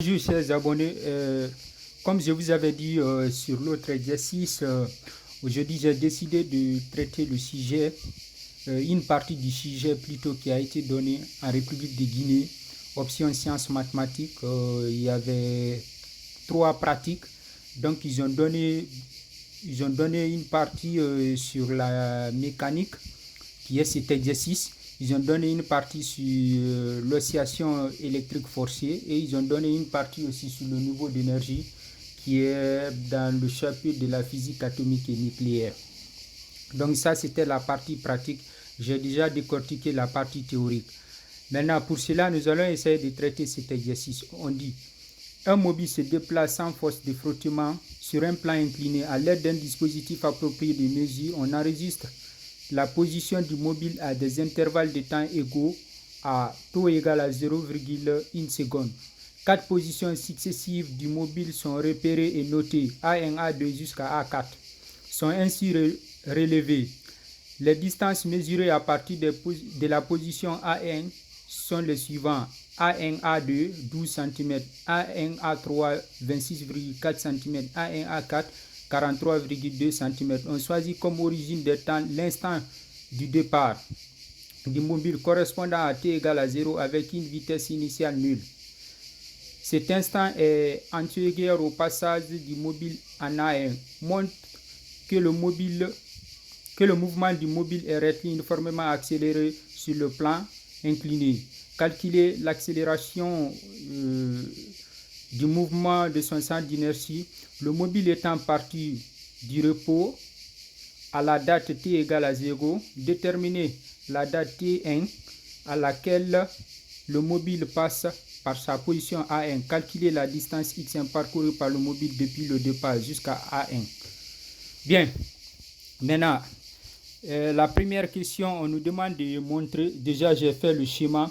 Bonjour chers abonnés, comme je vous avais dit sur l'autre exercice, aujourd'hui j'ai décidé de traiter le sujet, une partie du sujet plutôt qui a été donné en République de Guinée, option sciences mathématiques. Il y avait 3 pratiques, donc ils ont donné une partie sur la mécanique qui est cet exercice. Ils ont donné une partie sur l'oscillation électrique forcée et ils ont donné une partie aussi sur le niveau d'énergie qui est dans le chapitre de la physique atomique et nucléaire. Donc ça, c'était la partie pratique. J'ai déjà décortiqué la partie théorique. Maintenant, pour cela, nous allons essayer de traiter cet exercice. On dit, un mobile se déplace sans force de frottement sur un plan incliné à l'aide d'un dispositif approprié de mesure. On enregistre la position du mobile à des intervalles de temps égaux à taux égal à 0,1 seconde. 4 positions successives du mobile sont repérées et notées A1, A2 jusqu'à A4 sont ainsi relevées. Les distances mesurées à partir de la position A1 sont les suivants: A1, A2 12 cm, A1, A3 26,4 cm, A1, A4 43,2 cm. On choisit comme origine des temps l'instant du départ du mobile correspondant à t égale à 0 avec une vitesse initiale nulle. Cet instant est antérieur au passage du mobile en A1, montre que le mouvement du mobile est rectiligne uniformément accéléré sur le plan incliné. Calculer l'accélération du mouvement de son centre d'inertie. Le mobile étant parti du repos à la date t égale à 0, déterminer la date t1 à laquelle le mobile passe par sa position A1. Calculer la distance x1 parcourue par le mobile depuis le départ jusqu'à A1. Bien, maintenant, la première question, on nous demande de montrer, déjà j'ai fait le schéma.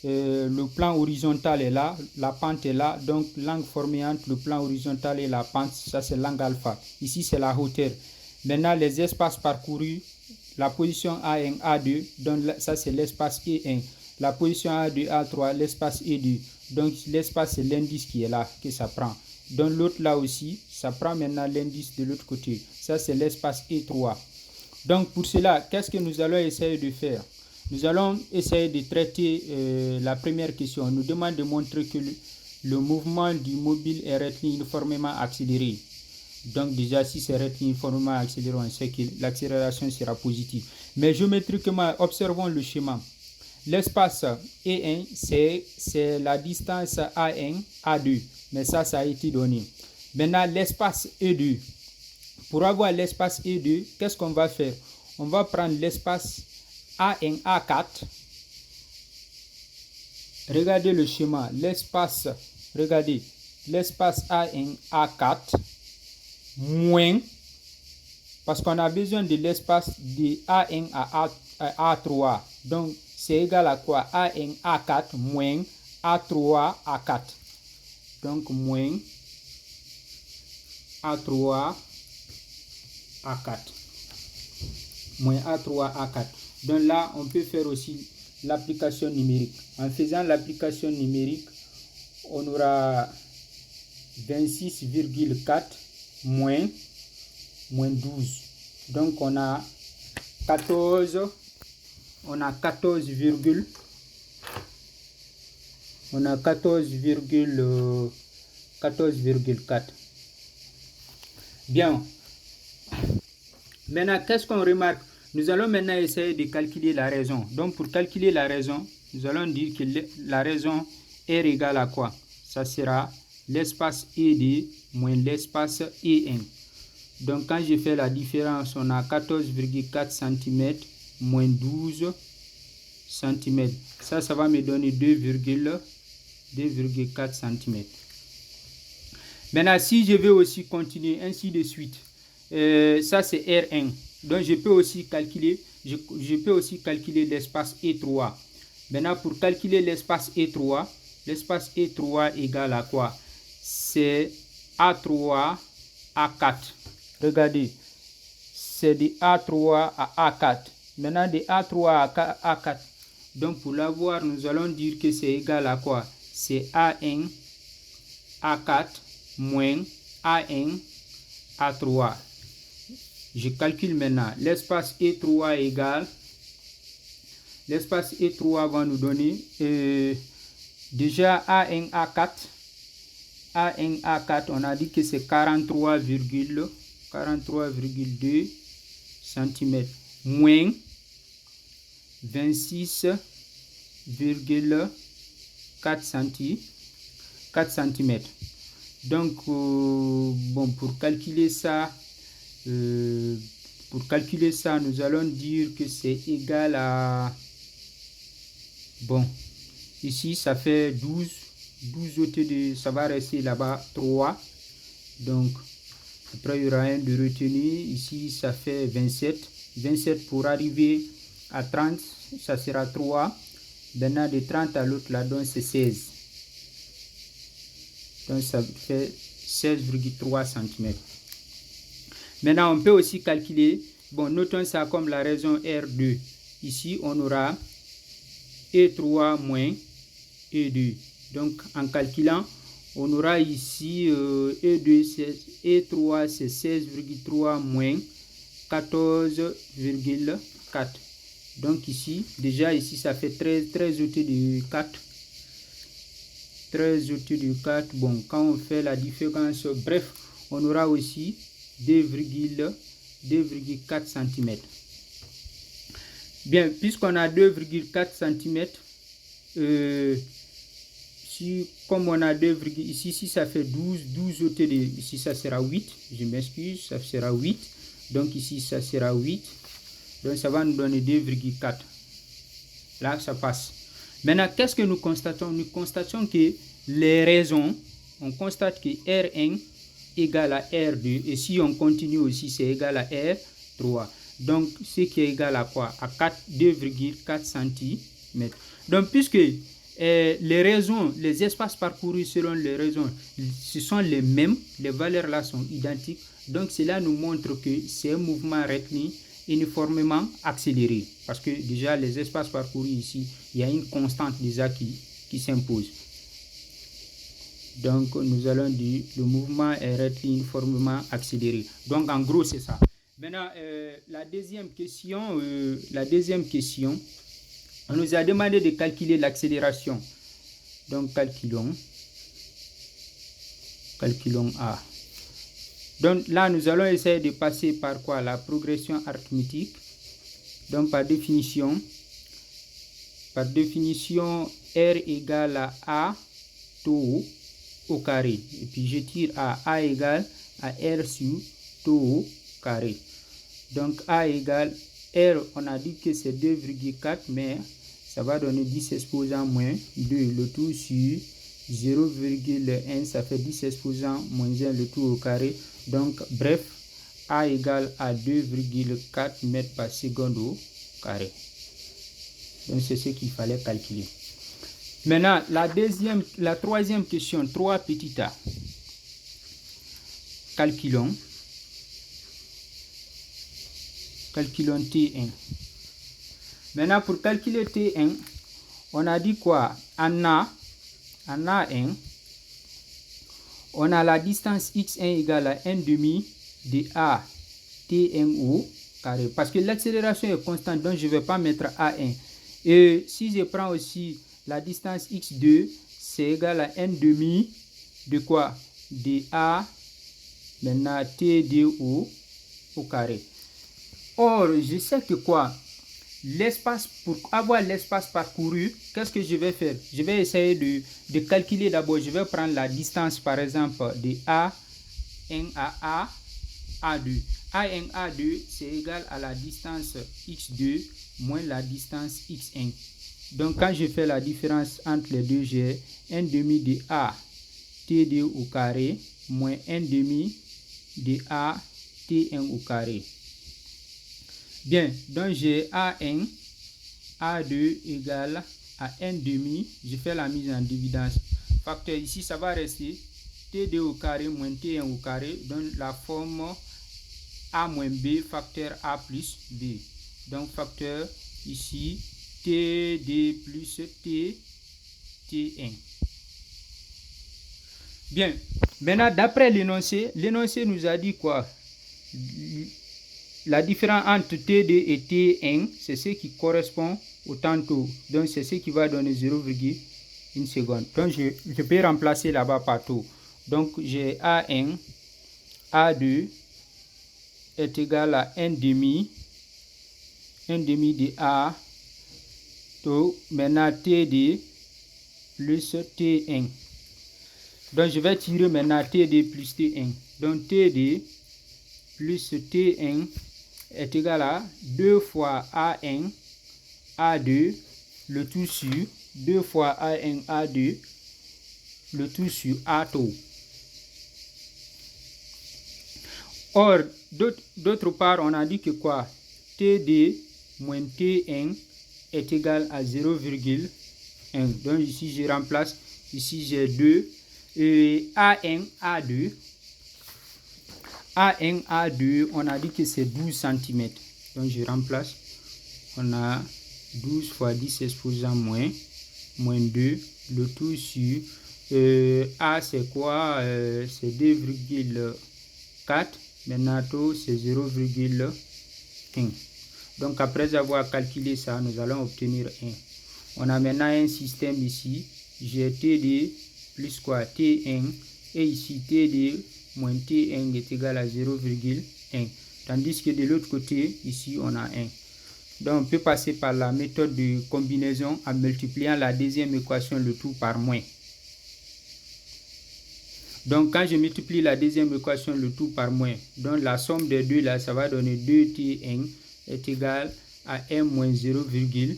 Le plan horizontal est là, la pente est là, donc l'angle formé entre le plan horizontal et la pente, ça c'est l'angle alpha. Ici c'est la hauteur. Maintenant les espaces parcourus, la position A1, A2, donc ça c'est l'espace E1. La position A2, A3, l'espace E2. Donc l'espace c'est l'indice qui est là, que ça prend. Donc l'autre là aussi, ça prend maintenant l'indice de l'autre côté. Ça c'est l'espace E3. Donc pour cela, qu'est-ce que nous allons essayer de faire? Nous allons essayer de traiter la première question. On nous demande de montrer que le mouvement du mobile est rectiligne uniformément accéléré. Donc déjà, si c'est rectiligne uniformément accéléré, on sait que l'accélération sera positive. Mais géométriquement, observons le schéma. L'espace E1, c'est la distance A1, A2. Mais ça a été donné. Maintenant, l'espace E2. Pour avoir l'espace E2, qu'est-ce qu'on va faire? On va prendre l'espace A1, A4. Regardez le schéma. L'espace A1, A4 moins, parce qu'on a besoin de l'espace de A1 à A3. Donc, c'est égal à quoi? A1, A4 moins A3, A4. Donc, moins A3, A4. Moins A3, A4. Donc là, on peut faire aussi l'application numérique. En faisant l'application numérique, on aura 26,4 moins 12. Donc on a 14,4. Bien. Maintenant, qu'est-ce qu'on remarque? Nous allons maintenant essayer de calculer la raison. Donc, pour calculer la raison, nous allons dire que la raison R égale à quoi? Ça sera l'espace E2 moins l'espace E1. Donc, quand je fais la différence, on a 14,4 cm moins 12 cm. Ça va me donner 2,4 cm. Maintenant, si je veux aussi continuer ainsi de suite, ça c'est R1. Donc je peux aussi calculer, l'espace E3. Maintenant pour calculer l'espace E3 égale à quoi? C'est A3 A4. Regardez, c'est de A3 à A4. Maintenant de A3 à A4. Donc pour l'avoir, nous allons dire que c'est égal à quoi? C'est A1 A4 moins A1, A3. Je calcule maintenant l'espace E3 égale, l'espace E3 va nous donner déjà A1, A4. A1, A4, on a dit que c'est 43,2 cm moins 26,4 cm. Donc, bon, pour calculer ça, nous allons dire que c'est égal à, bon, ici ça fait 12 ôté de, ça va rester là-bas 3. Donc, après il y aura un de retenu, ici ça fait 27. 27 pour arriver à 30, ça sera 3. Maintenant de 30 à l'autre là, donc c'est 16. Donc ça fait 16,3 cm. Maintenant on peut aussi calculer, bon, notons ça comme la raison R2. Ici on aura E3 moins E2. Donc en calculant, on aura ici E3 c'est 16,3 moins 14,4. Donc ici, déjà ici ça fait 13 ôté de 4. 13 ôté de 4. Bon, quand on fait la différence, bref, on aura aussi 2,4 cm. Bien, puisqu'on a 2,4 cm, comme on a 2, ici ça fait 12 ôté de, ici ça sera 8, je m'excuse, ça sera 8. Donc ici ça sera 8. Donc ça va nous donner 2,4. Là ça passe. Maintenant qu'est-ce que nous constatons? Nous constatons que les raisons, on constate que R1 égale à R2 et si on continue aussi c'est égal à R3. Donc ce qui est égal à quoi? À 2,4 cm. Donc puisque les raisons, les espaces parcourus selon les raisons, ce sont les mêmes, les valeurs là sont identiques. Donc cela nous montre que c'est un mouvement rectiligne uniformément accéléré. Parce que déjà les espaces parcourus ici, il y a une constante déjà qui s'impose. Donc nous allons dire le mouvement est rectiligne uniformément accéléré. Donc en gros c'est ça. Maintenant la deuxième question, on nous a demandé de calculer l'accélération. Donc calculons A. Donc là nous allons essayer de passer par quoi? La progression arithmétique. Donc par définition R égale à tau au carré. Et puis je tire A égale à R sur tau au carré. Donc A égale R, on a dit que c'est 2,4, mais ça va donner 10 exposant moins 2, le tout sur 0,1, ça fait 10 exposant moins 1, le tout au carré. Donc, bref, A égale à 2,4 mètres par seconde au carré. Donc, c'est ce qu'il fallait calculer. Maintenant, la troisième question, 3 petit a. Calculons T1. Maintenant, pour calculer T1, on a dit quoi? En A1, on a la distance x1 égale à 1 demi de A T1 au carré. Parce que l'accélération est constante, donc je ne vais pas mettre A1. Et si je prends aussi la distance x2, c'est égal à 1 demi de quoi? De A, maintenant T2 au carré. Or, je sais que quoi? L'espace, pour avoir l'espace parcouru, qu'est-ce que je vais faire? Je vais essayer de calculer d'abord. Je vais prendre la distance, par exemple, de A1 à A2. A1, A2, c'est égal à la distance x2 moins la distance x1. Donc, quand je fais la différence entre les deux, j'ai 1 demi de A T2 au carré moins 1 demi de A T1 au carré. Bien, donc j'ai A1, A2 égale à 1 demi. Je fais la mise en dividence. Facteur ici, ça va rester T2 au carré moins T1 au carré. Donne la forme A moins B, facteur A plus B. Donc facteur ici, TD plus T1. Bien, maintenant d'après l'énoncé nous a dit quoi? La différence entre T2 et T1, c'est ce qui correspond au tantôt. Donc c'est ce qui va donner 0,1 seconde. Donc je peux remplacer là-bas par taux. Donc j'ai A1, A2 est égal à 1 demi de A taux. Maintenant TD plus T1. Donc je vais tirer maintenant TD plus T1. Donc TD plus T1 est égal à 2 fois A1, A2, le tout sur 2 fois A1, A2, le tout sur A taux. Or, d'autre part, on a dit que quoi? TD moins T1 est égal à 0,1. Donc ici, je remplace. Ici, j'ai 2. Et A1, A2. A1, A2, on a dit que c'est 12 cm. Donc je remplace. On a 12 fois 10 exposant moins 2. Le tout sur A, c'est quoi? C'est 2,4. Maintenant, taux, c'est 0,1. Donc, après avoir calculé ça, nous allons obtenir 1. On a maintenant un système ici. J'ai TD plus quoi? T1. Et ici, TD moins T1 est égal à 0,1. Tandis que de l'autre côté, ici, on a 1. Donc, on peut passer par la méthode de combinaison en multipliant la deuxième équation, le tout par moins. Donc, quand je multiplie la deuxième équation, le tout par moins, donc la somme des deux là, ça va donner 2T1 est égal à 1 moins 0,1.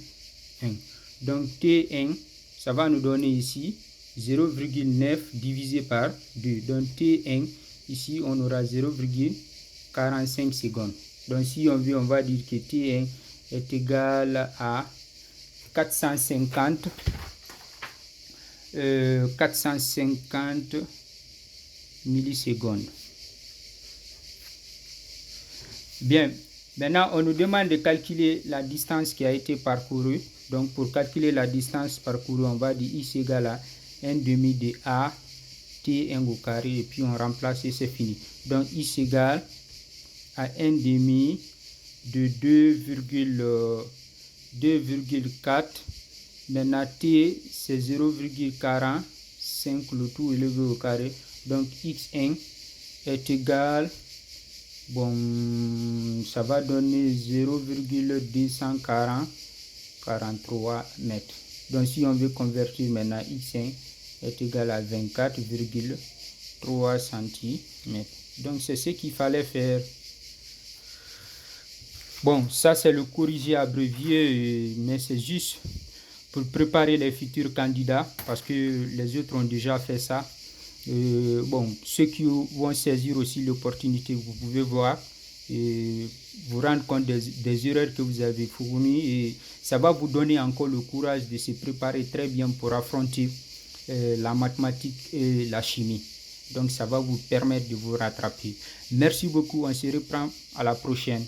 Donc, T1, ça va nous donner ici 0,9 divisé par 2. Donc, T1, ici, on aura 0,45 secondes. Donc, si on veut, on va dire que T1 est égal à 450 millisecondes. Bien, maintenant on nous demande de calculer la distance qui a été parcourue. Donc pour calculer la distance parcourue, on va dire I égale à 1 demi de A T1 au carré et puis on remplace et c'est fini. Donc I égale à 1 demi de 2,4. Maintenant T c'est 0,45 le tout élevé au carré. Donc x1 est égal, bon, ça va donner 0,243 mètres. Donc si on veut convertir maintenant, x1 est égal à 24,3 cm. Donc c'est ce qu'il fallait faire. Bon, ça c'est le corrigé abrévié, mais c'est juste pour préparer les futurs candidats parce que les autres ont déjà fait ça. Bon, ceux qui vont saisir aussi l'opportunité, vous pouvez voir et vous rendre compte des erreurs que vous avez fournies et ça va vous donner encore le courage de se préparer très bien pour affronter la mathématique et la chimie. Donc ça va vous permettre de vous rattraper. Merci beaucoup, on se reprend à la prochaine.